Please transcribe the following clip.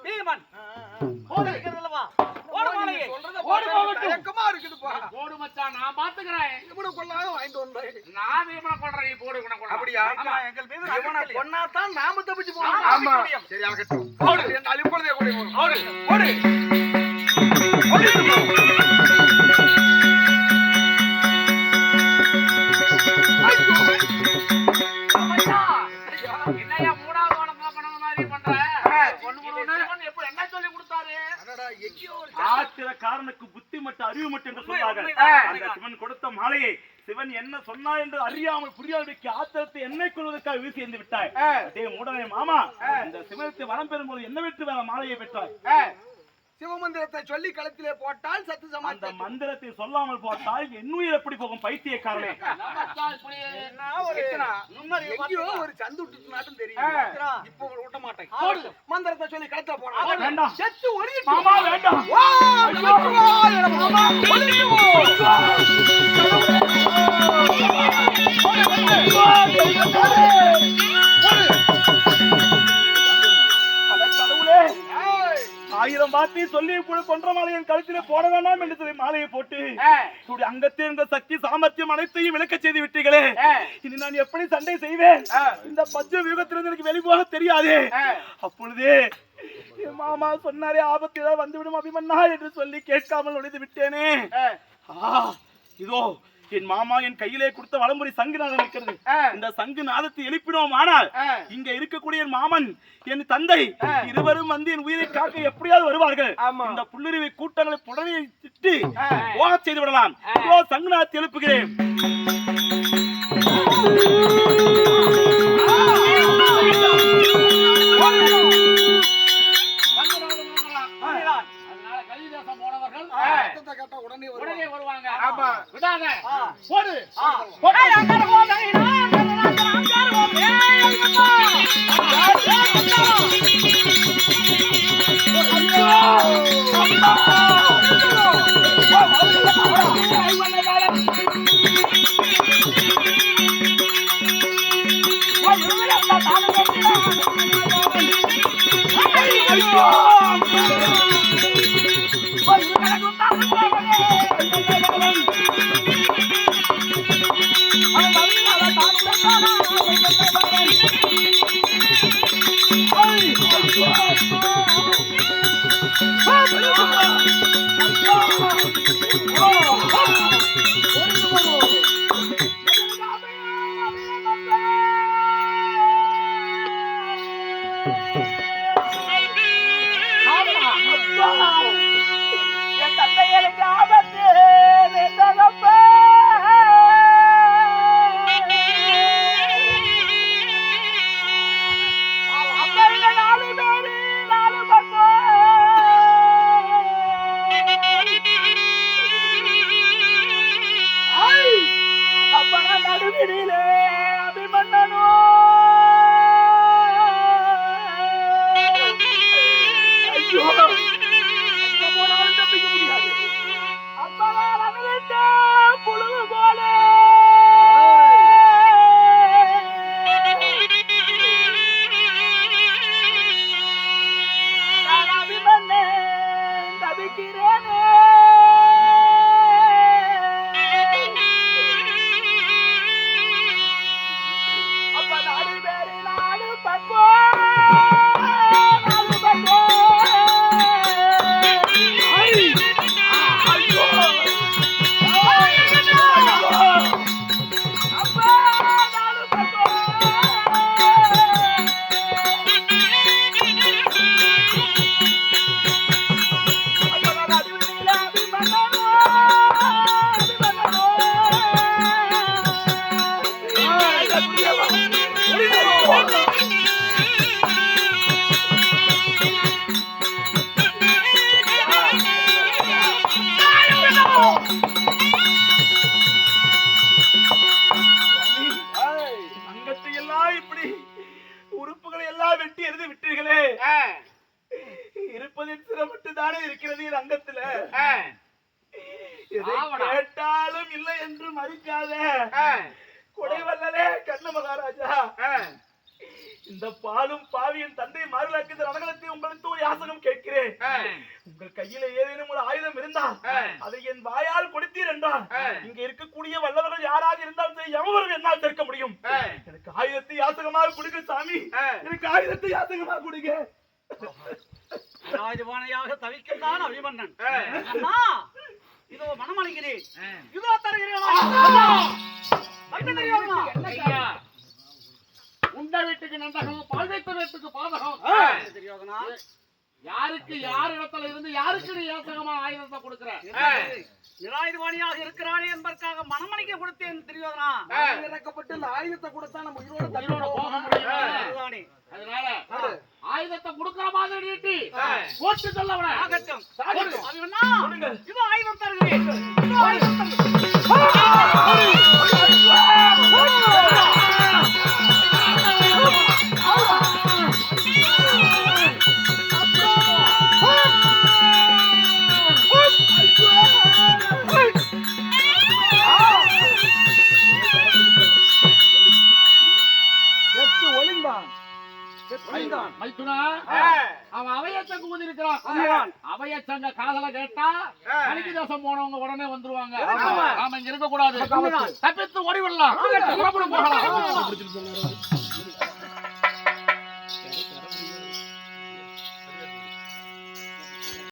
பீமன் போடு இருக்குதுலவா போடு மாலையே சொல்றத தயக்கமா இருக்குதுப்பா போடு மச்சான் நான் பாத்துக்கறேன் இவனை கொல்லாத வாங்கிட்டு வந்தேன் நான் இவனை கொல்றேன் நீ போடு இவனை கொல்ல அப்படியே எங்கள் மீது இவனை கொன்னா தான் நாம தப்பிச்சு போறோம் ஆமா சரி ஆகட்டும் போடு இந்த அலிப்பொழுதே கூட போடு போடு என்னையா மூணாவது வணக்கம் பண்ண மாதிரி பண்ற என்ன சொல்லி கொடுத்தாரு ஆத்திரக்காரனுக்கு புத்தி மட்டும் அறிவு மட்டும் என்று சொல்றாங்க அந்த சிவன் கொடுத்த மாலையை சிவன் என்ன சொன்னா என்று அறியாமல் புரியாதவைக்கு ஆத்திரத்தை என்னை கொள்வதற்காக வீசி எறிந்து விட்டாய் அதே மூடனே மாமா இந்த சிவனத்தை வரம் பெறும்போது என்ன விட்டு வேற மாலையை பெற்றாய் சிவமந்திரத்தை சொல்லி களத்திலே போட்டால் சத்து சமாதி அந்த மந்திரத்தை சொல்லாமல் போட்டால் என்னுயிர் எப்படி போகும் பைத்தியக்காரனே ஒரு சந்து விட்டு நாட்டும் தெரியும் இப்போ விட்ட மாட்டேன் மந்திரத்தை சொல்லி களத்துல போனா வேண்டாம் செத்து ஒரு மாமா வேண்டாம் ஆயிரம் வார்த்தை சொல்லி கூட கொன்ற மாலையின் கழுத்திலே போட வேண்டாம் என்று சொல்லி மாலையை போட்டு அங்கத்தில் இருந்த சக்தி சாமர்த்தியம் அனைத்தையும் விளக்க செய்து விட்டீர்களே இனி நான் எப்படி சண்டை செய்வேன் இந்த பஞ்ச வியூகத்திலிருந்து எனக்கு வெளிப்போக தெரியாது அப்பொழுதே மாமா சொன்னாரே ஆபத்து ஏதாவது வந்துவிடும் அபிமன்னா என்று சொல்லி கேட்காமல் நுழைந்து விட்டேனே இதோ என் மாமா என் கையிலே கொடுத்த வலமுறை சங்கு நாதம் இருக்கிறது இந்த சங்கு நாதத்தை எழுப்பினோம் ஆனால் இங்க இருக்கக்கூடிய என் மாமன் என் தந்தை இருவரும் வந்து என் உயிரை காக்க எப்படியாவது வருவார்கள் இந்த புல்லுருவி கூட்டங்களை புடவையை திட்டு போக செய்து விடலாம் சங்கு நாதத்தை எழுப்புகிறேன் உடனே வருவாங்க ஆமா விடாத போடு கேட்டாலும் இல்லை என்று மதிக்காத கொடை வல்லலே கண்ண மகாராஜா. இந்த பாலும் பாவியின் தந்தை மாறுலாக்கு இந்த ரணகலத்தை உங்களுக்கு ஒரு யாசகம் கேட்கிறேன். உங்கள் கையில ஏதேனும் ஒரு ஆயுதம் இருந்தால் அதை என் வாயால் கொடுத்தீர் என்றால் இங்க இருக்கக்கூடிய வல்லவர்கள் யாராக இருந்தாலும் சரி எவரும் என்னால் சேர்க்க முடியும். எனக்கு ஆயுதத்தை யாசகமாக கொடுங்க சாமி, எனக்கு ஆயுதத்தை யாசகமாக கொடுங்க. ராஜபானையாக தவிக்கின்றான் அபிமன்னன். அண்ணா இதோ மனமளிக்கிறேன், இதோ தருகிறேன். உண்ட வீட்டுக்கு நண்டகம், பால் வைத்த வீட்டுக்கு பாதகம். தெரியாதனா யாருக்கு யார் இடத்துல இருந்து யாருக்கு நீ யாசகமா ஆயுதத்தை கொடுக்கிற? நிராயுதபாணியாக இருக்கிறானே என்பதற்காக மனமளிக்க கொடுத்தேன். தெரியாதனா இறக்கப்பட்டு இந்த ஆயுதத்தை கொடுத்தா நம்ம உயிரோட உயிரோட போக முடியும். அதனால ஆயுதத்தை கொடுக்கிற மாதிரி நீட்டி போட்டு சொல்லவன ஆகட்டும். அபிமன்னா இதோ ஆயுதம் தருகிறேன், இதோ ஆயுதம் தருகிறேன். மைத்துனா அவன் அவையச்சங்க ஊதி இருக்கிறான். அவையச்சங்க காதல கேட்டா கலிக்கு தேசம் போனவங்க உடனே வந்துருவாங்க. நாம இங்க இருக்க கூடாது, தப்பித்து ஓடி விடலாம், போகலாம்.